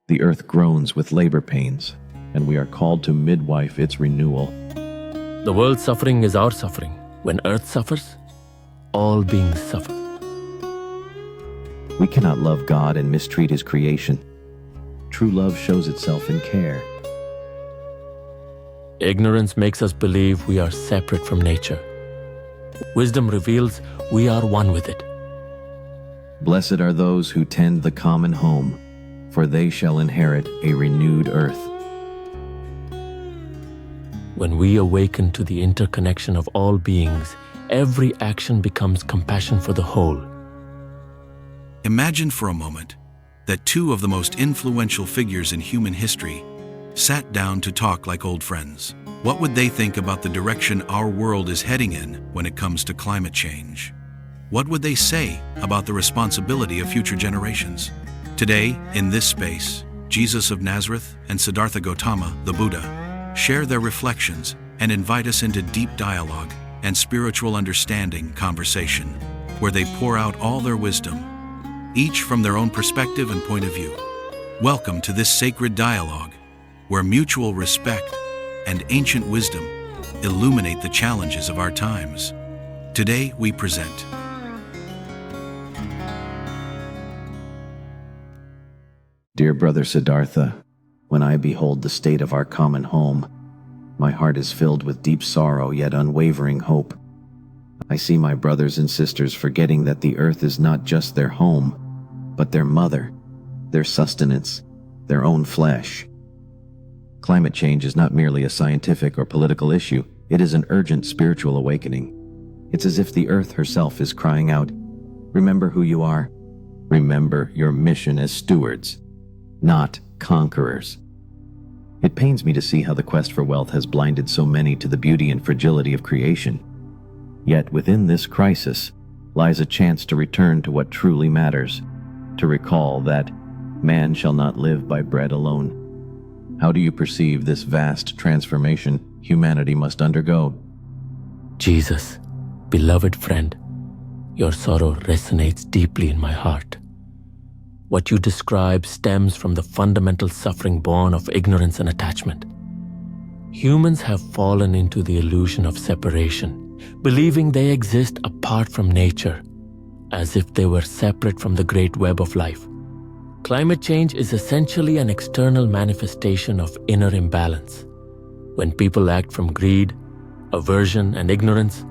The earth groans with labor pains, and we are called to midwife its renewal. The world's suffering is our suffering. When earth suffers, all beings suffer. We cannot love God and mistreat His creation. True love shows itself in care. Ignorance makes us believe we are separate from nature. Wisdom reveals we are one with it. Blessed are those who tend the common home, for they shall inherit a renewed earth. When we awaken to the interconnection of all beings, every action becomes compassion for the whole. Imagine for a moment that two of the most influential figures in human history sat down to talk like old friends. What would they think about the direction our world is heading in when it comes to climate change? What would they say about the responsibility of future generations? Today, in this space, Jesus of Nazareth and Siddhartha Gautama, the Buddha, share their reflections and invite us into deep dialogue and spiritual understanding conversation, where they pour out all their wisdom, each from their own perspective and point of view. Welcome to this sacred dialogue, where mutual respect and ancient wisdom illuminate the challenges of our times. Today we present Dear brother Siddhartha, when I behold the state of our common home, my heart is filled with deep sorrow yet unwavering hope. I see my brothers and sisters forgetting that the earth is not just their home, but their mother, their sustenance, their own flesh. Climate change is not merely a scientific or political issue, it is an urgent spiritual awakening. It's as if the earth herself is crying out, remember who you are. Remember your mission as stewards, not conquerors. It pains me to see how the quest for wealth has blinded so many to the beauty and fragility of creation. Yet within this crisis lies a chance to return to what truly matters, to recall that man shall not live by bread alone. How do you perceive this vast transformation humanity must undergo? Jesus, beloved friend, your sorrow resonates deeply in my heart. What you describe stems from the fundamental suffering born of ignorance and attachment. Humans have fallen into the illusion of separation, believing they exist apart from nature, as if they were separate from the great web of life. Climate change is essentially an external manifestation of inner imbalance. When people act from greed, aversion, and ignorance,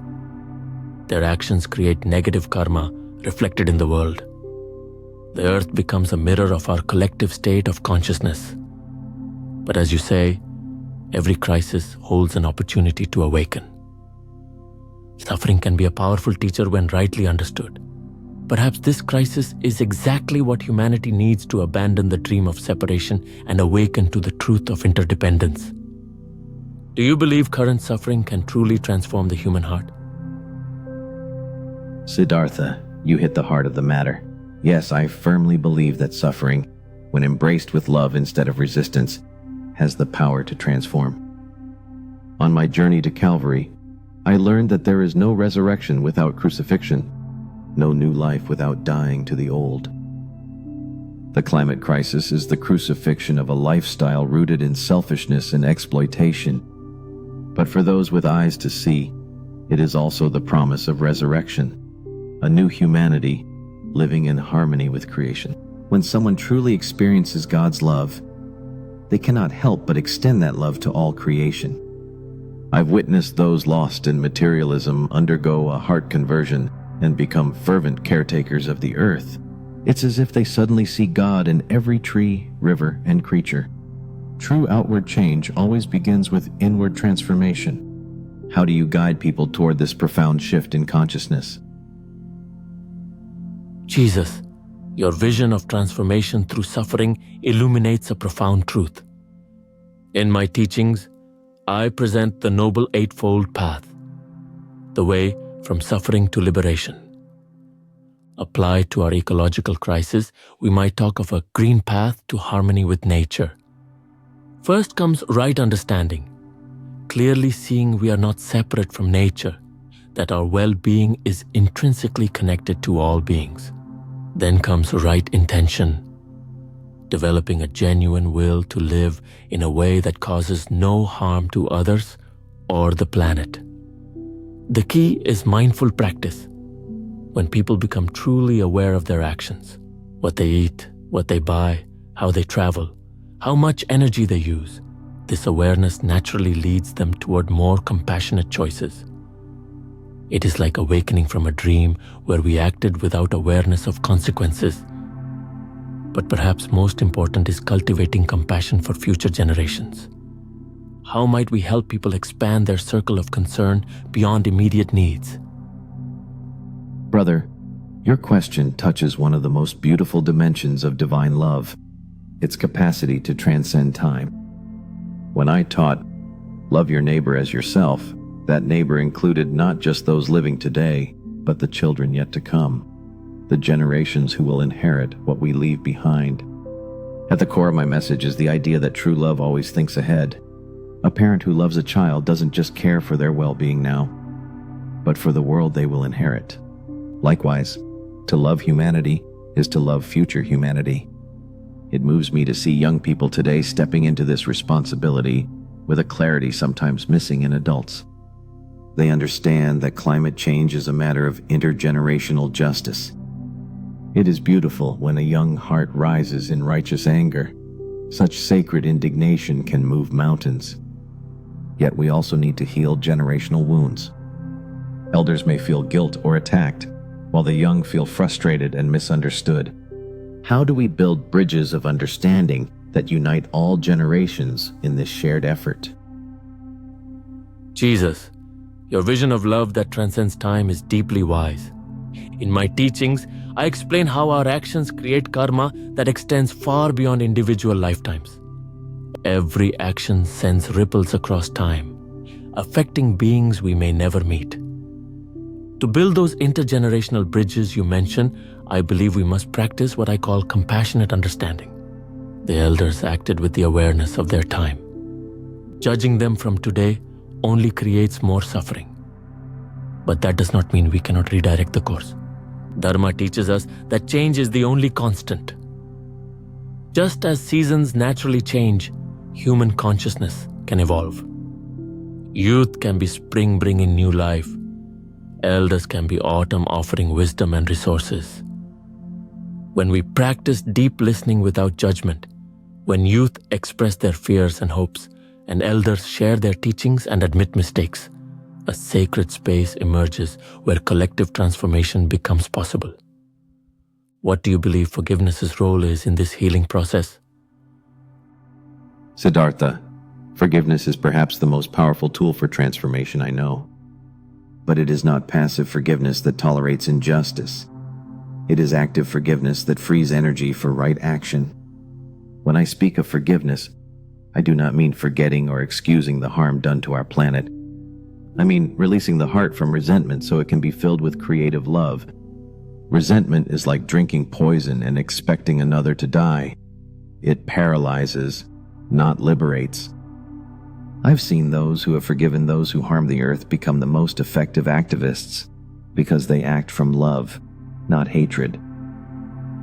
their actions create negative karma reflected in the world. The earth becomes a mirror of our collective state of consciousness. But as you say, every crisis holds an opportunity to awaken. Suffering can be a powerful teacher when rightly understood. Perhaps this crisis is exactly what humanity needs to abandon the dream of separation and awaken to the truth of interdependence. Do you believe current suffering can truly transform the human heart? Siddhartha, you hit the heart of the matter. Yes, I firmly believe that suffering, when embraced with love instead of resistance, has the power to transform. On my journey to Calvary, I learned that there is no resurrection without crucifixion, no new life without dying to the old. The climate crisis is the crucifixion of a lifestyle rooted in selfishness and exploitation. But for those with eyes to see, it is also the promise of resurrection, a new humanity living in harmony with creation. When someone truly experiences God's love, they cannot help but extend that love to all creation. I've witnessed those lost in materialism undergo a heart conversion and become fervent caretakers of the earth. It's as if they suddenly see God in every tree, river, and creature. True outward change always begins with inward transformation. How do you guide people toward this profound shift in consciousness? Jesus, your vision of transformation through suffering illuminates a profound truth. In my teachings, I present the Noble Eightfold Path, the way from suffering to liberation. Applied to our ecological crisis, we might talk of a green path to harmony with nature. First comes right understanding, clearly seeing we are not separate from nature, that our well-being is intrinsically connected to all beings. Then comes right intention, developing a genuine will to live in a way that causes no harm to others or the planet. The key is mindful practice. When people become truly aware of their actions, what they eat, what they buy, how they travel, how much energy they use, this awareness naturally leads them toward more compassionate choices. It is like awakening from a dream where we acted without awareness of consequences. But perhaps most important is cultivating compassion for future generations. How might we help people expand their circle of concern beyond immediate needs? Brother, your question touches one of the most beautiful dimensions of divine love, its capacity to transcend time. When I taught, love your neighbor as yourself, that neighbor included not just those living today, but the children yet to come, the generations who will inherit what we leave behind. At the core of my message is the idea that true love always thinks ahead. A parent who loves a child doesn't just care for their well-being now, but for the world they will inherit. Likewise, to love humanity is to love future humanity. It moves me to see young people today stepping into this responsibility with a clarity sometimes missing in adults. They understand that climate change is a matter of intergenerational justice. It is beautiful when a young heart rises in righteous anger. Such sacred indignation can move mountains. Yet we also need to heal generational wounds. Elders may feel guilt or attacked, while the young feel frustrated and misunderstood. How do we build bridges of understanding that unite all generations in this shared effort? Jesus, your vision of love that transcends time is deeply wise. In my teachings, I explain how our actions create karma that extends far beyond individual lifetimes. Every action sends ripples across time, affecting beings we may never meet. To build those intergenerational bridges you mention, I believe we must practice what I call compassionate understanding. The elders acted with the awareness of their time. Judging them from today only creates more suffering. But that does not mean we cannot redirect the course. Dharma teaches us that change is the only constant. Just as seasons naturally change, human consciousness can evolve. Youth can be spring bringing new life. Elders can be autumn offering wisdom and resources. When we practice deep listening without judgment, when youth express their fears and hopes, and elders share their teachings and admit mistakes, a sacred space emerges where collective transformation becomes possible. What do you believe forgiveness's role is in this healing process? Siddhartha, forgiveness is perhaps the most powerful tool for transformation I know. But it is not passive forgiveness that tolerates injustice. It is active forgiveness that frees energy for right action. When I speak of forgiveness, I do not mean forgetting or excusing the harm done to our planet. I mean releasing the heart from resentment so it can be filled with creative love. Resentment is like drinking poison and expecting another to die. It paralyzes, not liberates. I've seen those who have forgiven those who harm the earth become the most effective activists because they act from love, not hatred.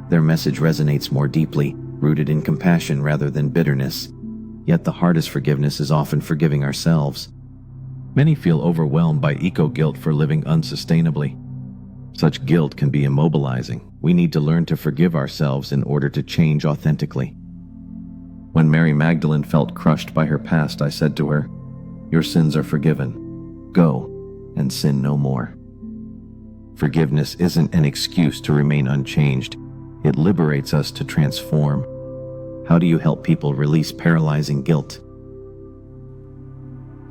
Their message resonates more deeply, rooted in compassion rather than bitterness. Yet the hardest forgiveness is often forgiving ourselves. Many feel overwhelmed by eco-guilt for living unsustainably. Such guilt can be immobilizing. We need to learn to forgive ourselves in order to change authentically. When Mary Magdalene felt crushed by her past, I said to her, "Your sins are forgiven. Go and sin no more." Forgiveness isn't an excuse to remain unchanged. It liberates us to transform. How do you help people release paralyzing guilt?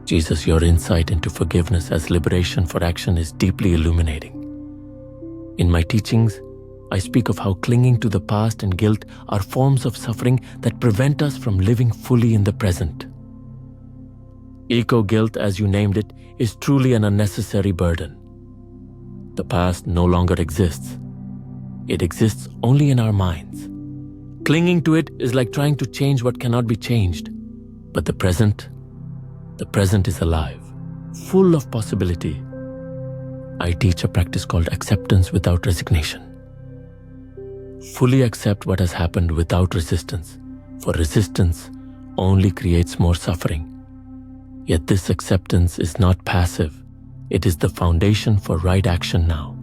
Jesus, your insight into forgiveness as liberation for action is deeply illuminating. In my teachings, I speak of how clinging to the past and guilt are forms of suffering that prevent us from living fully in the present. Eco-guilt, as you named it, is truly an unnecessary burden. The past no longer exists. It exists only in our minds. Clinging to it is like trying to change what cannot be changed. But the present is alive, full of possibility. I teach a practice called acceptance without resignation. Fully accept what has happened without resistance, for resistance only creates more suffering. Yet this acceptance is not passive. It is the foundation for right action now.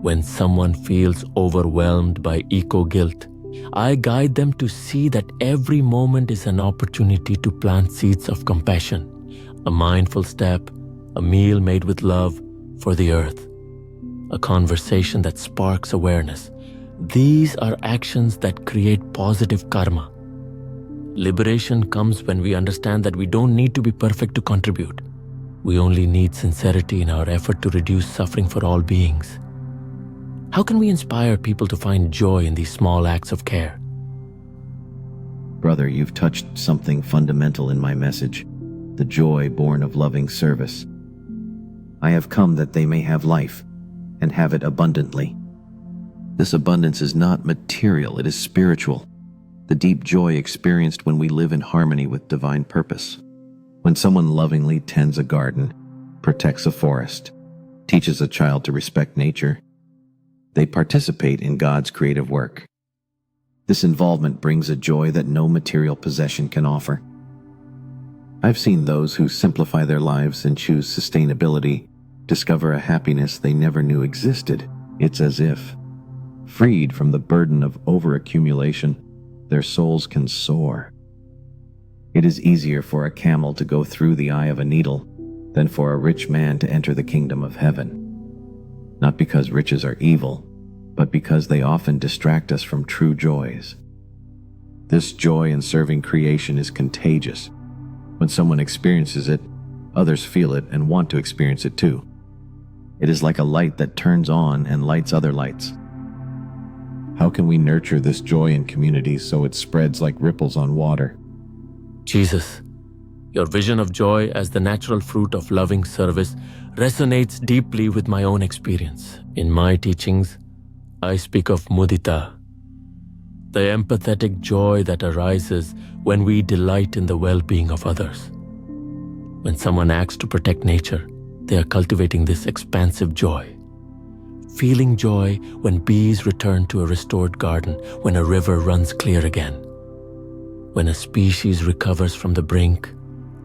When someone feels overwhelmed by eco-guilt, I guide them to see that every moment is an opportunity to plant seeds of compassion, a mindful step, a meal made with love for the earth, a conversation that sparks awareness. These are actions that create positive karma. Liberation comes when we understand that we don't need to be perfect to contribute. We only need sincerity in our effort to reduce suffering for all beings. How can we inspire people to find joy in these small acts of care? Brother, you've touched something fundamental in my message, the joy born of loving service. I have come that they may have life, and have it abundantly. This abundance is not material, it is spiritual. The deep joy experienced when we live in harmony with divine purpose. When someone lovingly tends a garden, protects a forest, teaches a child to respect nature, they participate in God's creative work. This involvement brings a joy that no material possession can offer. I've seen those who simplify their lives and choose sustainability discover a happiness they never knew existed. It's as if, freed from the burden of overaccumulation, their souls can soar. It is easier for a camel to go through the eye of a needle than for a rich man to enter the kingdom of heaven. Not because riches are evil, but because they often distract us from true joys. This joy in serving creation is contagious. When someone experiences it, others feel it and want to experience it too. It is like a light that turns on and lights other lights. How can we nurture this joy in communities so it spreads like ripples on water? Jesus, your vision of joy as the natural fruit of loving service resonates deeply with my own experience. In my teachings, I speak of mudita, the empathetic joy that arises when we delight in the well-being of others. When someone acts to protect nature, they are cultivating this expansive joy. Feeling joy when bees return to a restored garden, when a river runs clear again, when a species recovers from the brink,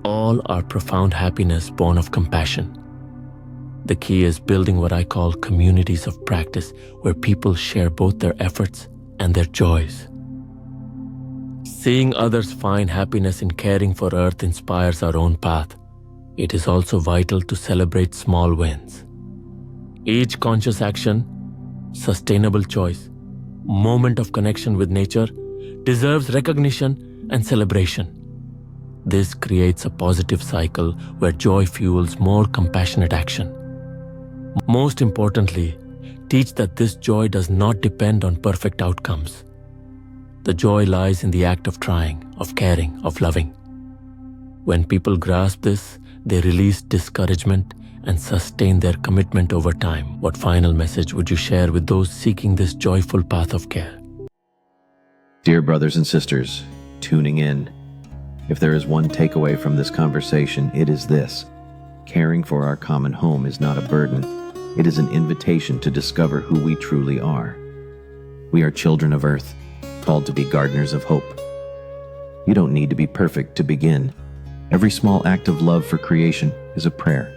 all are profound happiness born of compassion. The key is building what I call communities of practice, where people share both their efforts and their joys. Seeing others find happiness in caring for Earth inspires our own path. It is also vital to celebrate small wins. Each conscious action, sustainable choice, moment of connection with nature deserves recognition and celebration. This creates a positive cycle where joy fuels more compassionate action. Most importantly, teach that this joy does not depend on perfect outcomes. The joy lies in the act of trying, of caring, of loving. When people grasp this, they release discouragement and sustain their commitment over time. What final message would you share with those seeking this joyful path of care? Dear brothers and sisters, tuning in, if there is one takeaway from this conversation, it is this: caring for our common home is not a burden. It is an invitation to discover who we truly are. We are children of Earth, called to be gardeners of hope. You don't need to be perfect to begin. Every small act of love for creation is a prayer,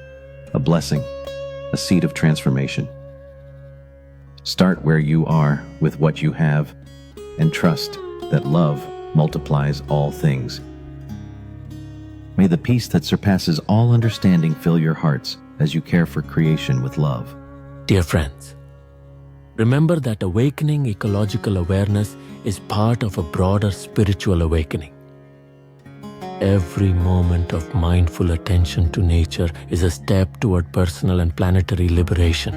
a blessing, a seed of transformation. Start where you are with what you have, and trust that love multiplies all things. May the peace that surpasses all understanding fill your hearts as you care for creation with love. Dear friends, remember that awakening ecological awareness is part of a broader spiritual awakening. Every moment of mindful attention to nature is a step toward personal and planetary liberation.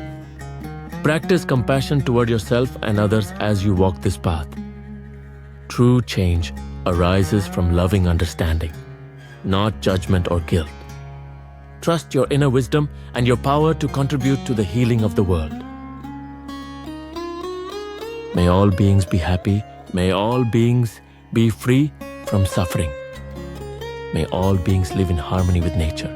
Practice compassion toward yourself and others as you walk this path. True change arises from loving understanding, not judgment or guilt. Trust your inner wisdom and your power to contribute to the healing of the world. May all beings be happy. May all beings be free from suffering. May all beings live in harmony with nature.